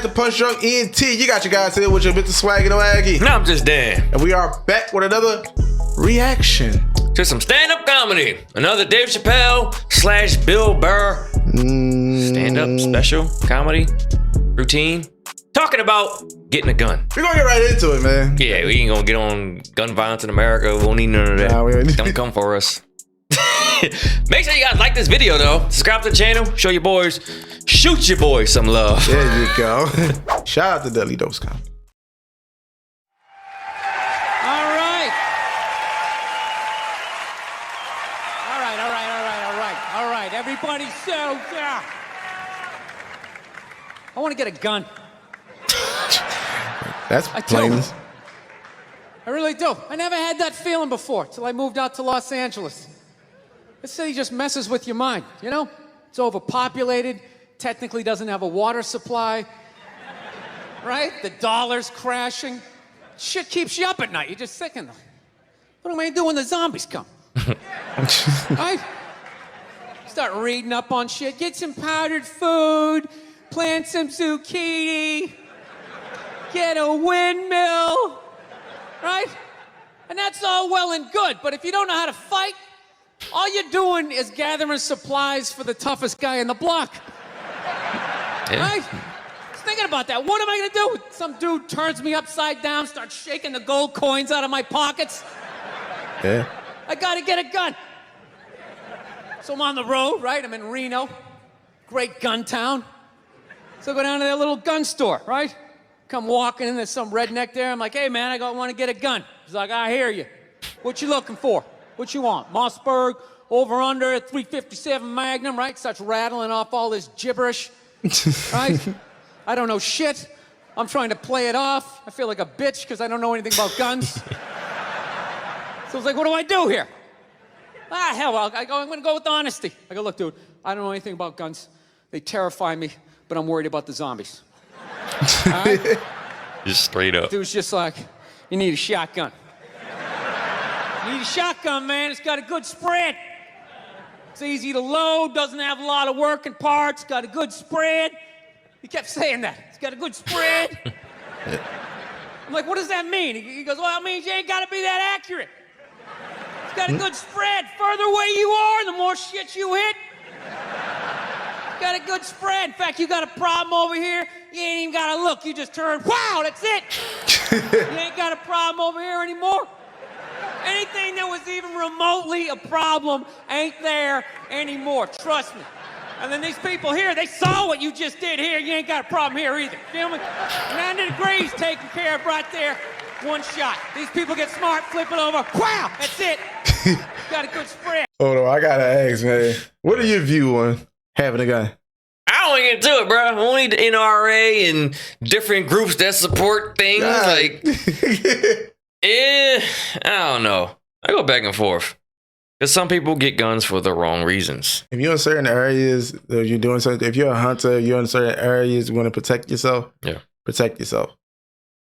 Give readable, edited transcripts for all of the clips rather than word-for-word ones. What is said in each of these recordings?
at the PunchDrunk ENT. You got your guys here with your Mr. Swaggy the Waggy. I'm just Dan. And we are back with another reaction to some stand-up comedy. Another Dave Chappelle / Bill Burr stand-up special comedy routine. Talking about getting a gun. We're gonna get right into it, man. Yeah, we ain't gonna get on gun violence in America. We won't need none of that. Nah, Don't come for us. Make sure you guys like this video though. Subscribe to the channel. Show your boys. Shoot your boys some love. There you go. Shout out to Dudley Dose Comedy. All right. Everybody settle down. I want to get a gun. That's plain. I really do. I never had that feeling before till I moved out to Los Angeles. This city just messes with your mind, you know? It's overpopulated, technically doesn't have a water supply, right? The dollar's crashing. Shit keeps you up at night. You're just thinking, what am I gonna do when the zombies come? Right? Start reading up on shit, get some powdered food, plant some zucchini, get a windmill, right? And that's all well and good, but if you don't know how to fight, all you're doing is gathering supplies for the toughest guy in the block. Yeah. Right? Just thinking about that. What am I gonna do? Some dude turns me upside down, starts shaking the gold coins out of my pockets. Yeah. I gotta get a gun. So I'm on the road, right? I'm in Reno, great gun town. So I go down to that little gun store, right? Come walking in, there's some redneck there. I'm like, hey man, I want to get a gun. He's like, I hear you. What you looking for? What you want? Mossberg, over under, 357 Magnum, right? Starts rattling off all this gibberish, right? I don't know shit. I'm trying to play it off. I feel like a bitch because I don't know anything about guns. So I was like, what do I do here? Hell, I'm gonna go with honesty. I go, look, dude, I don't know anything about guns. They terrify me, but I'm worried about the zombies. All right? Just straight up. Dude's just like, you need a shotgun. You need a shotgun, man. It's got a good spread. It's easy to load, doesn't have a lot of working parts, got a good spread. He kept saying that. It's got a good spread. I'm like, what does that mean? He goes, well, it means you ain't gotta be that accurate. It's got a good spread. Further away you are, the more shit you hit. It's got a good spread. In fact, you got a problem over here, you ain't even gotta look. You just turn, wow, that's it. You ain't got a problem over here anymore. Anything that was even remotely a problem ain't there anymore. Trust me. And then these people here, they saw what you just did here. You ain't got a problem here either. Feel me? 90 degrees taken care of right there. One shot. These people get smart, flip it over. Wow, that's it. Got a good spread. Hold on, I gotta ask, man. What are your view on having a gun? I don't get into it, bro. Only the NRA and different groups that support things. Like, I don't know. I go back and forth. Because some people get guns for the wrong reasons. If you're in certain areas, or you're doing something, if you're a hunter, you're in certain areas, you want to protect yourself. Yeah. Protect yourself.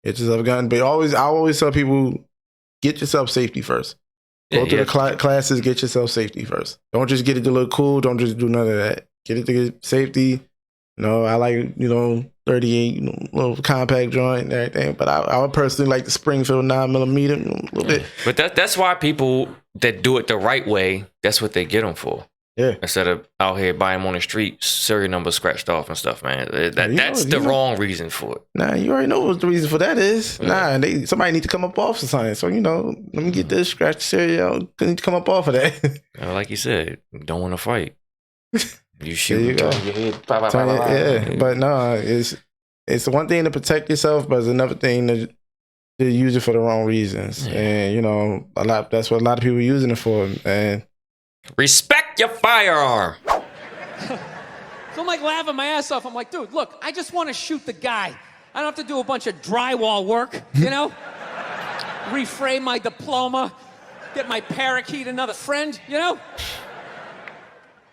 Get yourself a gun. But I always tell people, get yourself safety first. Go through the classes, get yourself safety first. Don't just get it to look cool. Don't just do none of that. Get it to get safety. You know, I like, 38, little compact joint and everything. But I would personally like the Springfield 9mm a little bit. But that's why people that do it the right way, that's what they get them for. Yeah. Instead of out here buying them on the street, serial numbers scratched off and stuff, man. That's the wrong reason for it. Nah, you already know what the reason for that is. Yeah. Nah, somebody need to come up off of something. So, let me get this, scratch the cereal out. Need to come up off of that. Like you said, don't want to fight. You shoot your head. Yeah, but no, it's one thing to protect yourself, but it's another thing to use it for the wrong reasons. Yeah. And, that's what a lot of people are using it for. And respect your firearm. So I'm like laughing my ass off. I'm like, dude, look, I just want to shoot the guy. I don't have to do a bunch of drywall work, reframe my diploma, get my parakeet another friend,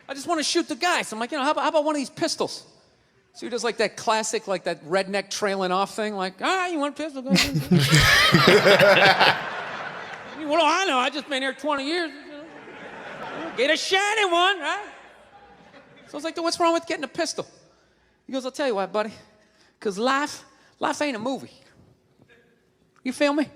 I just want to shoot the guy. So I'm like, how about one of these pistols? So he does like that classic, like that redneck trailing off thing, like, you want a pistol? What do I know? I just been here 20 years. Get a shiny one, right? So I was like, what's wrong with getting a pistol? He goes, I'll tell you what, buddy. Because life ain't a movie. You feel me?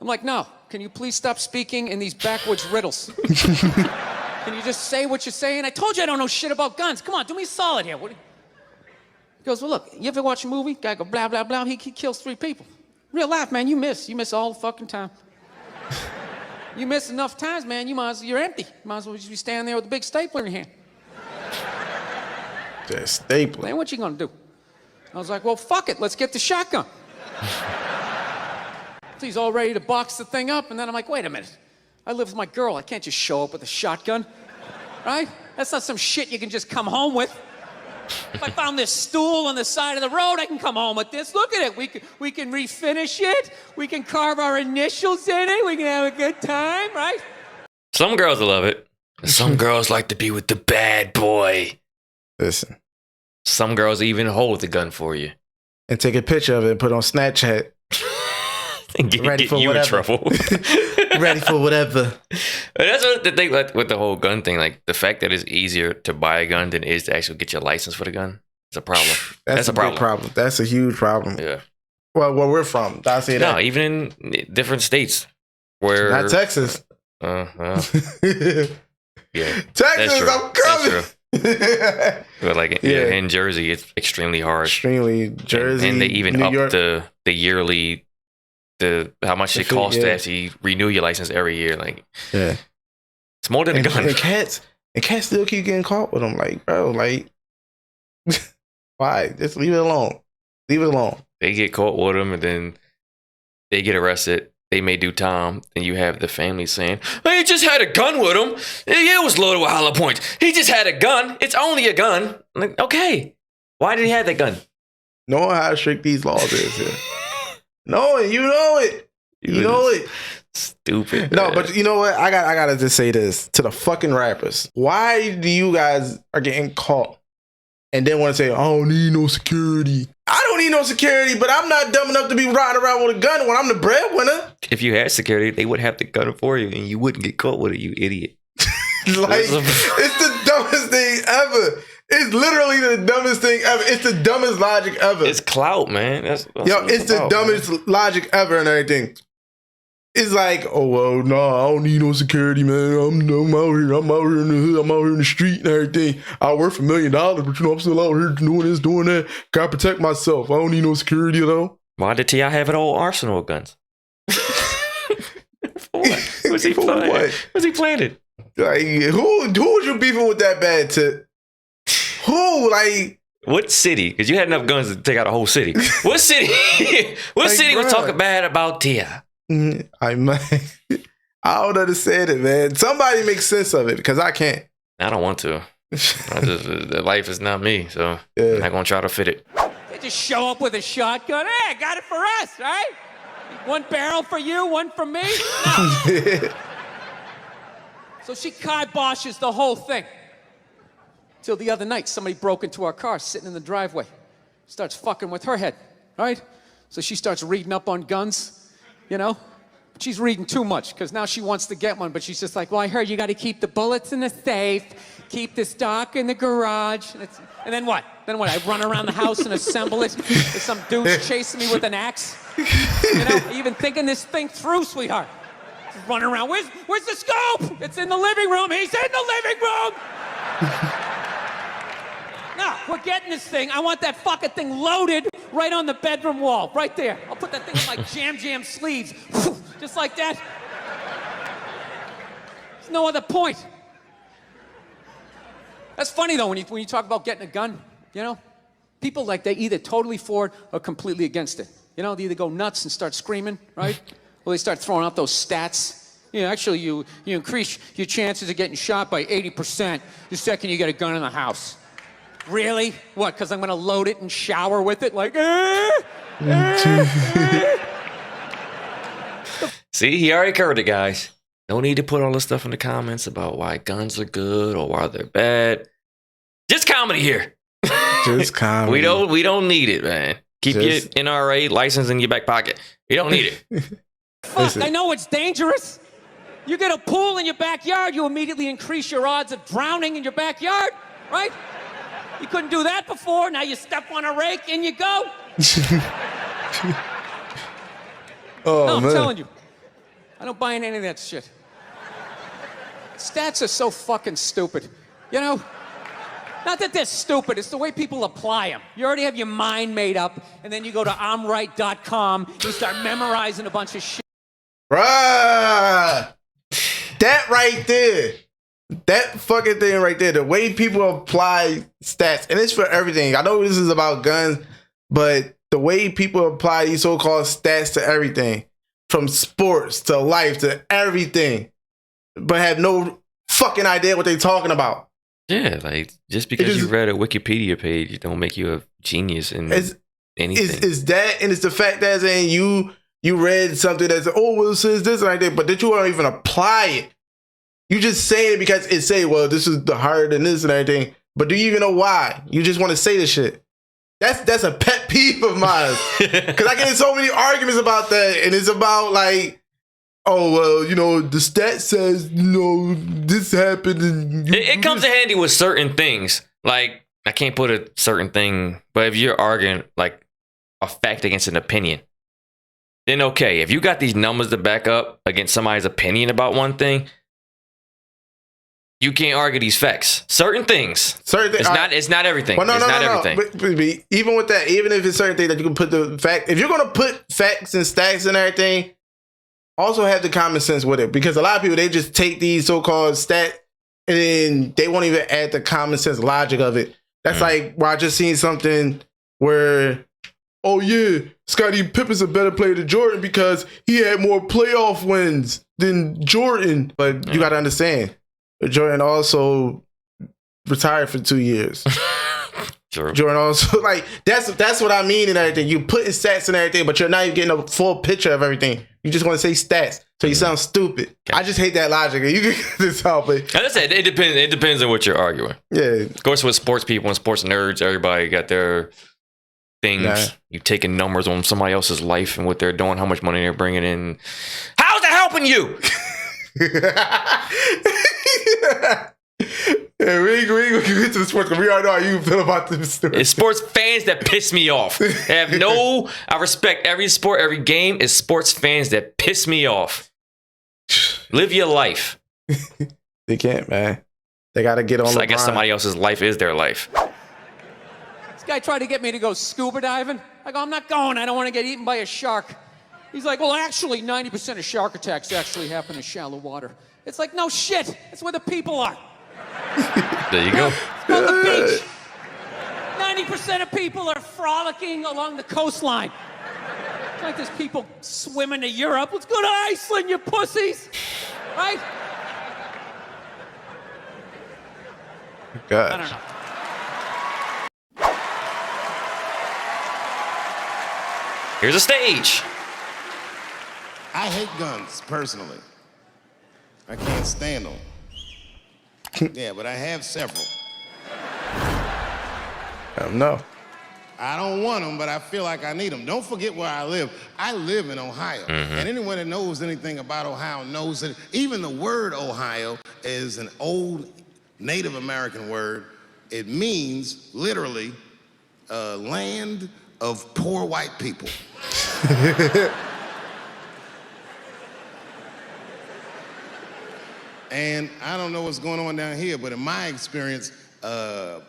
I'm like, no. Can you please stop speaking in these backwoods riddles? Can you just say what you're saying? I told you I don't know shit about guns. Come on, do me a solid here. He goes, well, look, you ever watch a movie? Guy go, blah, blah, blah. He kills 3 people. Real life, man, you miss. You miss all the fucking time. You miss enough times, man, you're empty. You might as well just be standing there with a big stapler in your hand. Just stapler. Man, what you gonna do? I was like, well, fuck it. Let's get the shotgun. So he's all ready to box the thing up, and then I'm like, wait a minute. I live with my girl. I can't just show up with a shotgun, right? That's not some shit you can just come home with. If I found this stool on the side of the road, I can come home with this. Look at it. We can refinish it. We can carve our initials in it. We can have a good time, right? Some girls will love it. Some girls like to be with the bad boy. Listen. Some girls even hold the gun for you. And take a picture of it and put on Snapchat. And get you whatever. In trouble. Ready for whatever. But that's what the thing with the whole gun thing. Like the fact that it's easier to buy a gun than it is to actually get your license for the gun. It's a problem. That's a problem. Big problem. That's a huge problem. Yeah. Well, where we're from, I say that. No, even in different states where not Texas. Well, yeah. Texas, I'm coming. But like in Jersey, it's extremely hard. Extremely Jersey, and they even New up York. the yearly. How much it costs to actually renew your license every year? Like, yeah, it's more than a gun. And cats still keep getting caught with them. Like, bro, like, why? Just leave it alone. Leave it alone. They get caught with them, and then they get arrested. They may do time, and you have the family saying, "Hey, he just had a gun with him. Yeah, it was loaded with hollow points. He just had a gun. It's only a gun." I'm like, okay, why did he have that gun? Knowing how strict these laws is here. No, you know it. You know it. Stupid. No, man. but you know what? I gotta just say this to the fucking rappers. Why do you guys are getting caught and then want to say, I don't need no security? I don't need no security, but I'm not dumb enough to be riding around with a gun when I'm the breadwinner. If you had security, they would have the gun for you and you wouldn't get caught with it, you idiot. Like, it's the dumbest thing ever. It's literally the dumbest thing ever. It's the dumbest logic ever. It's clout, man. That's it's the dumbest logic ever and everything. It's like, oh, well, no, I don't need no security, man. I'm out here. I'm out here in the hood. I'm out here in the street and everything. I work for $1 million, but I'm still out here doing this, doing that. Gotta protect myself. I don't need no security at all. Why did T.I. have an whole arsenal of guns? For what? Was he playing? What? Was he playing it? Like, who was you beefing with that bad to? Who, like... What city? Because you had enough guns to take out a whole city. What city? What like, city was talking bad about T.I.? I don't understand it, man. Somebody make sense of it, because I can't. I don't want to. Life is not me, so I'm not going to try to fit it. They just show up with a shotgun. Hey, I got it for us, right? One barrel for you, one for me. No. So she kiboshes the whole thing. Till the other night, somebody broke into our car sitting in the driveway. Starts fucking with her head, right? So she starts reading up on guns, you know? But she's reading too much, because now she wants to get one, but she's just like, well, I heard you got to keep the bullets in the safe, keep the stock in the garage. And then what? I run around the house and assemble it. There's some dude's chasing me with an axe. You know, even thinking this thing through, sweetheart. Just running around. Where's the scope? It's in the living room. He's in the living room. No, we're getting this thing. I want that fucking thing loaded right on the bedroom wall, right there. I'll put that thing in like jam sleeves, just like that. There's no other point. That's funny though when you talk about getting a gun. You know, people like they either totally for it or completely against it. You know, they either go nuts and start screaming, right? Or they start throwing out those stats. Yeah, actually, you increase your chances of getting shot by 80% the second you get a gun in the house. Really? What, because I'm going to load it and shower with it? Like, See, he already covered it, guys. No need to put all this stuff in the comments about why guns are good or why they're bad. Just comedy here. Just comedy. We don't need it, man. Keep your NRA license in your back pocket. You don't need it. Fuck, I know it's dangerous. You get a pool in your backyard, you immediately increase your odds of drowning in your backyard, right? You couldn't do that before. Now you step on a rake and you go. No, I'm telling you. I don't buy into any of that shit. Stats are so fucking stupid. You know? Not that they're stupid, it's the way people apply them. You already have your mind made up, and then you go to I'mRight.com, you start memorizing a bunch of shit. Bruh! That right there. That fucking thing right there. The way people apply stats, and it's for everything. I know this is about guns, but the way people apply these so-called stats to everything, from sports to life to everything, but have no fucking idea what they're talking about. Yeah, like just because you read a Wikipedia page, don't make you a genius in anything. It's that, and it's the fact that saying you read something that's well, it says this and like that, but that you don't even apply it. You just say it because it say, well, this is the harder than this and everything. But do you even know why? You just want to say the shit. That's a pet peeve of mine. Because I get in so many arguments about that, and it's about like, oh, well, you know, the stat says, you know, this happened. And it comes in handy with certain things. Like, I can't put a certain thing, but if you're arguing like a fact against an opinion, then okay. If you got these numbers to back up against somebody's opinion about one thing, you can't argue these facts. Certain things. It's not everything. Well, it's not everything. But even with that, even if it's certain things that you can put the fact, if you're going to put facts and stats and everything, also have the common sense with it. Because a lot of people, they just take these so-called stats and then they won't even add the common sense logic of it. That's like where I just seen something where, oh yeah, Scottie Pippen's a better player than Jordan because he had more playoff wins than Jordan. But you got to understand, Jordan also retired for 2 years. Sure. Jordan also, like, that's what I mean and everything. You put in stats and everything, but you're not even getting a full picture of everything. You just want to say stats, so you sound stupid. Okay. I just hate that logic. You can get this out, but as I said, it depends. It depends on what you're arguing. Yeah, of course, with sports people and sports nerds, everybody got their things. Nah. You taking numbers on somebody else's life and what they're doing, how much money they're bringing in. How's that helping you? Yeah, we ain't gonna get to the sports because we already know how you feel about this story. It's sports fans that piss me off. I respect every sport, every game. It's sports fans that piss me off. Live your life. They can't, man. They gotta get on. I guess somebody else's life is their life. This guy tried to get me to go scuba diving. I go, I'm not going. I don't want to get eaten by a shark. He's like, well, actually, 90% of shark attacks actually happen in shallow water. It's like, no shit. That's where the people are. There you go. Let's go to the beach. 90% of people are frolicking along the coastline. It's like there's people swimming to Europe. Let's go to Iceland, you pussies. Right? God. I don't know. Here's a stage. I hate guns, personally. I can't stand them. Yeah, but I have several. No. I don't want them, but I feel like I need them. Don't forget where I live. I live in Ohio. And anyone that knows anything about Ohio knows that even the word Ohio is an old Native American word. It means, literally, land of poor white people. And I don't know what's going on down here, but in my experience,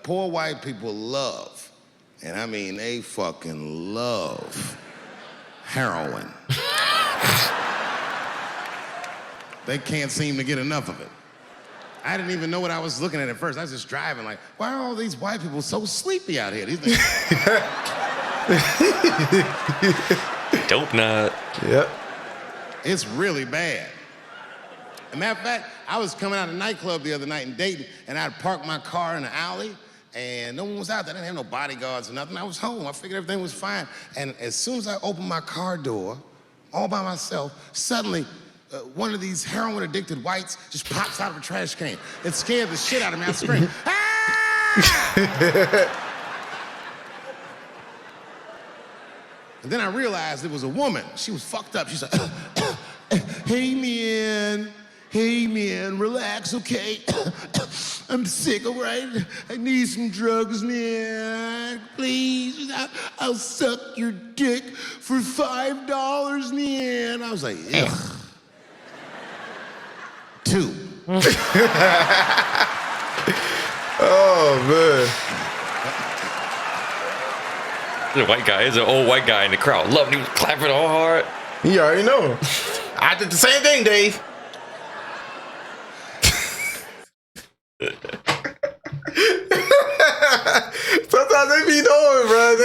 poor white people love, and I mean they fucking love, heroin. They can't seem to get enough of it. I didn't even know what I was looking at first. I was just driving like, why are all these white people so sleepy out here? These Dope nut. Yep. It's really bad. As a matter of fact, I was coming out of a nightclub the other night in Dayton, and I'd parked my car in the alley, and no one was out there. I didn't have no bodyguards or nothing. I was home. I figured everything was fine. And as soon as I opened my car door, all by myself, suddenly one of these heroin-addicted whites just pops out of a trash can. It scared the shit out of me. I screamed, ah! And then I realized it was a woman. She was fucked up. She said, hey, man, relax, okay? I'm sick, all right? I need some drugs, man. Please, I'll suck your dick for $5, man. I was like, ugh. 2. Oh, man. The white guy is an old white guy in the crowd. Loving, he was clapping all hard. You already know. I did the same thing, Dave. Sometimes they be knowing, bro.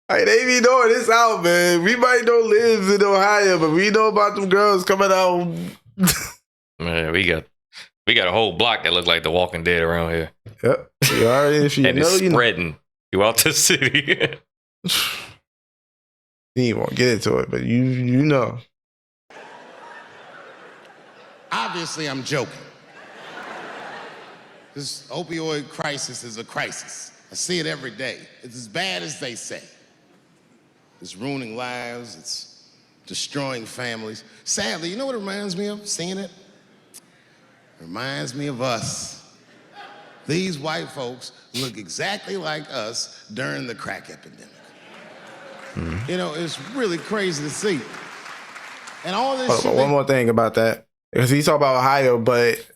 They be knowing this out, man. We might don't live in Ohio, but we know about them girls coming out. Man, we got a whole block that look like The Walking Dead around here. Yep. You already, if you and know, it's you know. spreading throughout the city. You won't get into it, but you know. Obviously, I'm joking. This opioid crisis is a crisis. I see it every day. It's as bad as they say. It's ruining lives. It's destroying families. Sadly, you know what it reminds me of, seeing it? It reminds me of us. These white folks look exactly like us during the crack epidemic. Mm-hmm. You know, it's really crazy to see. And all this shit. One more thing about that. Because he talk about Ohio, but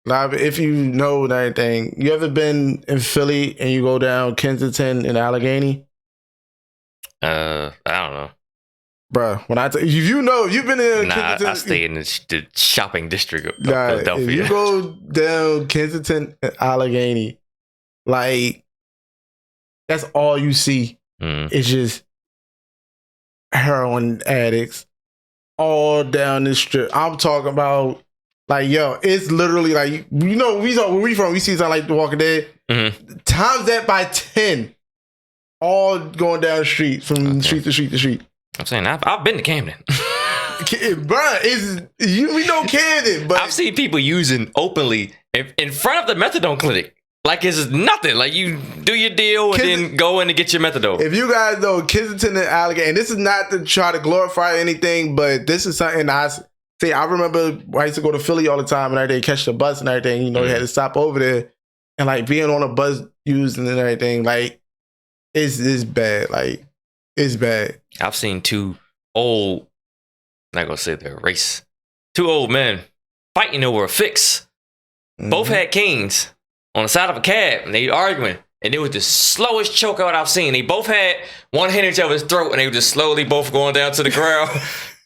if you know anything, you ever been in Philly and you go down Kensington and Allegheny? I don't know. Bruh, when you know, you've been in Kensington. I stay in the shopping district of Philadelphia. If you go down Kensington and Allegheny, like, that's all you see. It's just heroin addicts all down this strip. I'm talking about, like, yo, it's literally like, you know, where we from, we see something like The Walking Dead. Mm-hmm. Times that by 10, all going down the street, from street to street to street. I'm saying, I've been to Camden. Bruh, we know Camden, but I've seen people using openly in front of the methadone clinic. Like it's nothing. Like you do your deal and then go in and get your methadone. If you guys know Kensington and Allegheny, and this is not to try to glorify anything, but this is something I remember I used to go to Philly all the time and everything, catch the bus and everything. You know, they had to stop over there and like being on a bus using and everything. Like it's bad. Like it's bad. I've seen two old, I'm not gonna say they're race, two old men fighting over a fix. Mm-hmm. Both had canes on the side of a cab, and they arguing, and it was the slowest chokeout I've seen. They both had one hand in each other's throat, and they were just slowly both going down to the ground,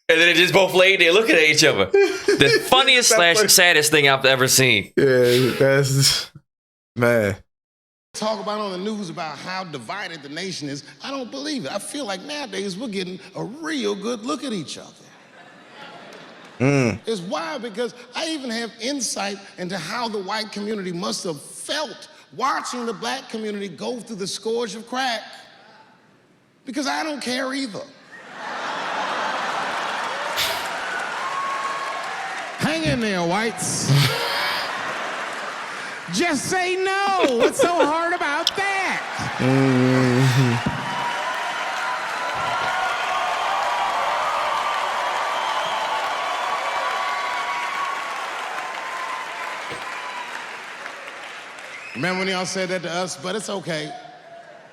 and then they just both laid there looking at each other. The funniest / saddest thing I've ever seen. Yeah, that's, man. Talk about on the news about how divided the nation is. I don't believe it. I feel like nowadays we're getting a real good look at each other. It's wild because I even have insight into how the white community must have felt watching the black community go through the scourge of crack. Because I don't care either. Hang in there, whites. Just say no. What's so hard about that? Mm-hmm. Remember when y'all said that to us? But it's okay.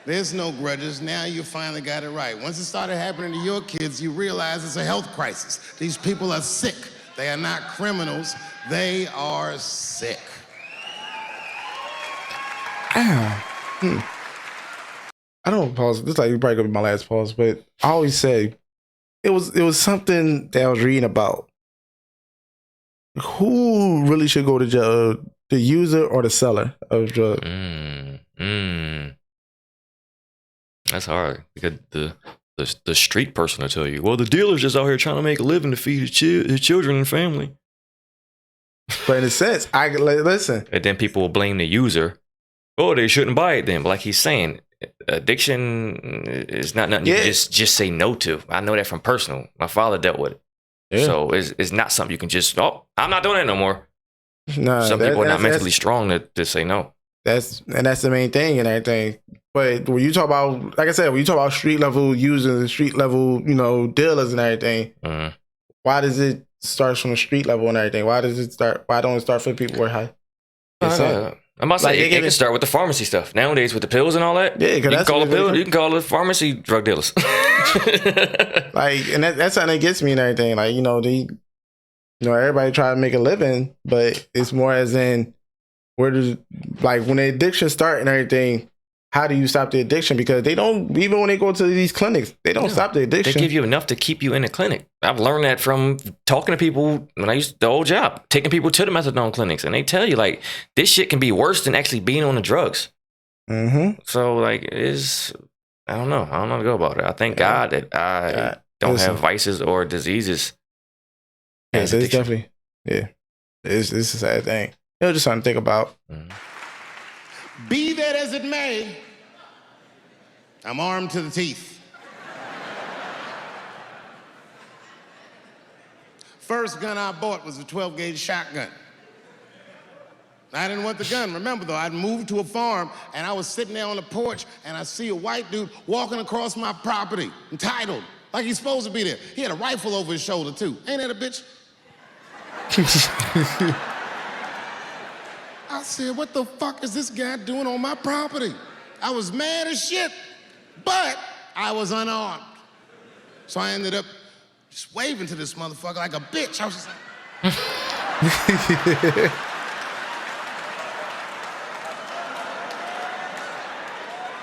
There's no grudges. Now you finally got it right. Once it started happening to your kids, you realize it's a health crisis. These people are sick. They are not criminals. They are sick. I don't pause. This is like probably gonna be my last pause, but I always say it was something that I was reading about. Who really should go to jail? The user or the seller of drugs? That's hard because the street person will tell you, well, the dealer's just out here trying to make a living to feed his children and family. But in a sense, listen. And then people will blame the user. Oh, they shouldn't buy it then. But like he's saying, addiction is not nothing you can just say no to. I know that from personal. My father dealt with it. Yeah. So it's not something you can just, I'm not doing it no more. No, some people are not mentally strong to say no. That's the main thing and everything. But when you talk about, like I said, when you talk about street level users, street level, dealers and everything, why does it start from the street level and everything? Why don't it start for people who are high? I'm about to say, it can start with the pharmacy stuff. Nowadays, with the pills and all that, yeah, you can call a pill. You can call it pharmacy drug dealers. Like, and that's how that gets me and everything. Like, everybody try to make a living, but it's more as in, where does, like, when the addiction start and everything, how do you stop the addiction? Because they don't, even when they go to these clinics, they don't stop the addiction. They give you enough to keep you in the clinic. I've learned that from talking to people when I used the old job, taking people to the methadone clinics, and they tell you, like, this shit can be worse than actually being on the drugs. Mm-hmm. So, like, I don't know how to go about it. I thank God that I don't have vices or diseases. Yeah, it's definitely, it's a sad thing. It was just something to think about. Mm-hmm. Be that as it may, I'm armed to the teeth. First gun I bought was a 12-gauge shotgun. I didn't want the gun. Remember, though, I'd moved to a farm, and I was sitting there on the porch, and I see a white dude walking across my property, entitled, like he's supposed to be there. He had a rifle over his shoulder, too. Ain't that a bitch? I said, what the fuck is this guy doing on my property? I was mad as shit, but I was unarmed. So I ended up just waving to this motherfucker like a bitch. I was just like...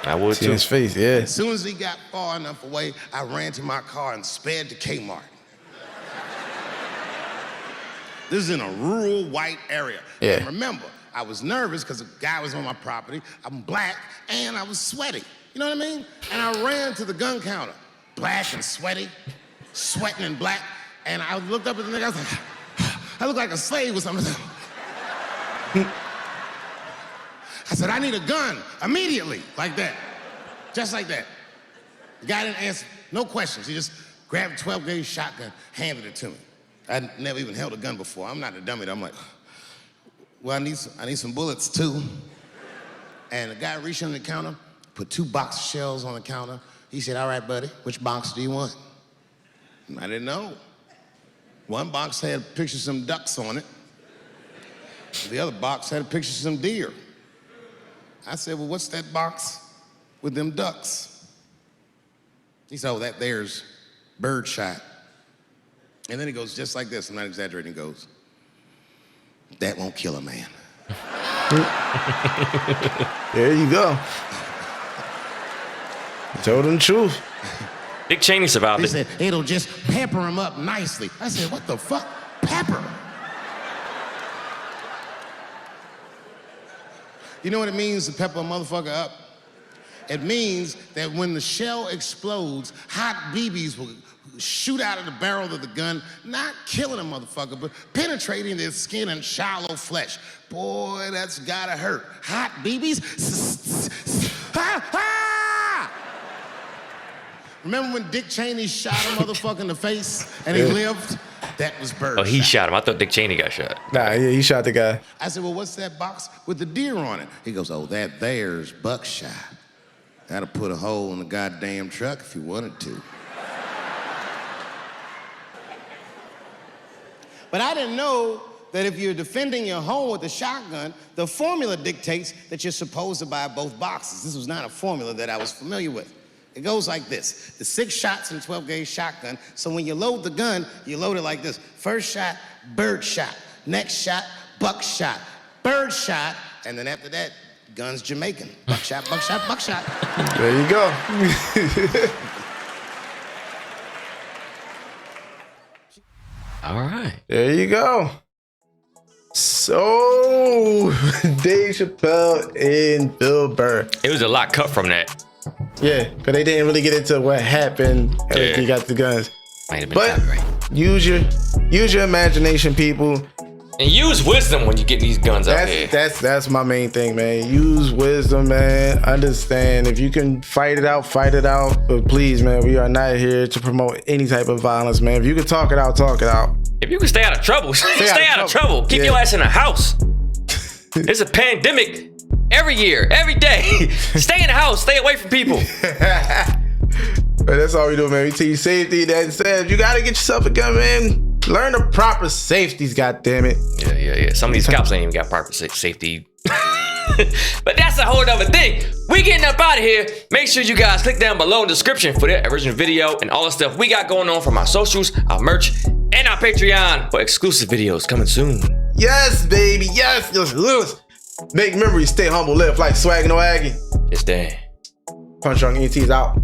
I would see too. His face, yeah. As soon as he got far enough away, I ran to my car and sped to Kmart. This is in a rural white area. Yeah. And remember, I was nervous because a guy was on my property. I'm black and I was sweaty. You know what I mean? And I ran to the gun counter, black and sweaty, sweating and black. And I looked up at the nigga, I was like, I look like a slave or something. I said, I need a gun immediately, like that. Just like that. The guy didn't answer, no questions. He just grabbed a 12-gauge shotgun, handed it to me. I'd never even held a gun before. I'm not a dummy. I'm like, well, I need some bullets too. And the guy reached under the counter, put 2 box of shells on the counter. He said, all right, buddy, which box do you want? And I didn't know. One box had pictures of some ducks on it. The other box had a picture of some deer. I said, well, what's that box with them ducks? He said, oh, that there's bird shot. And then he goes just like this, I'm not exaggerating, he goes, that won't kill a man. There you go. You told him the truth. Dick Cheney survived He it. said, it'll just pepper him up nicely. I said, what the fuck? Pepper? You know what it means to pepper a motherfucker up? It means that when the shell explodes, hot BBs will shoot out of the barrel of the gun, not killing a motherfucker, but penetrating their skin and shallow flesh. Boy, that's gotta hurt. Hot BBs? Ha, ha! Remember when Dick Cheney shot a motherfucker in the face and he lived? That was Burr. Oh, he shot him. I thought Dick Cheney got shot. Nah, yeah, he shot the guy. I said, well, what's that box with the deer on it? He goes, oh, that there's buckshot. That'll put a hole in the goddamn truck if you wanted to. But I didn't know that if you're defending your home with a shotgun, the formula dictates that you're supposed to buy both boxes. This was not a formula that I was familiar with. It goes like this. The 6 shots in a 12-gauge shotgun, so when you load the gun, you load it like this. First shot, bird shot. Next shot, buckshot. Bird shot, and then after that, gun's Jamaican. Buckshot, buckshot, buckshot. There you go. All right. There you go. So, Dave Chappelle and Bill Burr. It was a lot cut from that. Yeah, because they didn't really get into what happened after he got the guns. Might have been But copyright. use your imagination, people. And use wisdom when you get these guns out here. That's my main thing, man. Use wisdom, man. Understand if you can fight it out, fight it out. But please, man, we are not here to promote any type of violence, man. If you can talk it out, talk it out. If you can stay out of trouble, stay out of trouble. Keep Yeah. your ass in the house. There's a pandemic every year, every day. Stay in the house. Stay away from people. But that's all we do, man. We teach safety. That said, if you gotta get yourself a gun, man, Learn the proper safeties, goddammit. Yeah. Some of these cops ain't even got proper safety. But that's a whole other thing. We getting up out of here. Make sure you guys click down below in the description for the original video and all the stuff we got going on from our socials, our merch, and our Patreon for exclusive videos coming soon. Yes, baby. Yes. Make memories, stay humble, live like swag no aggie. Just dang. PunchDrunk ET's out.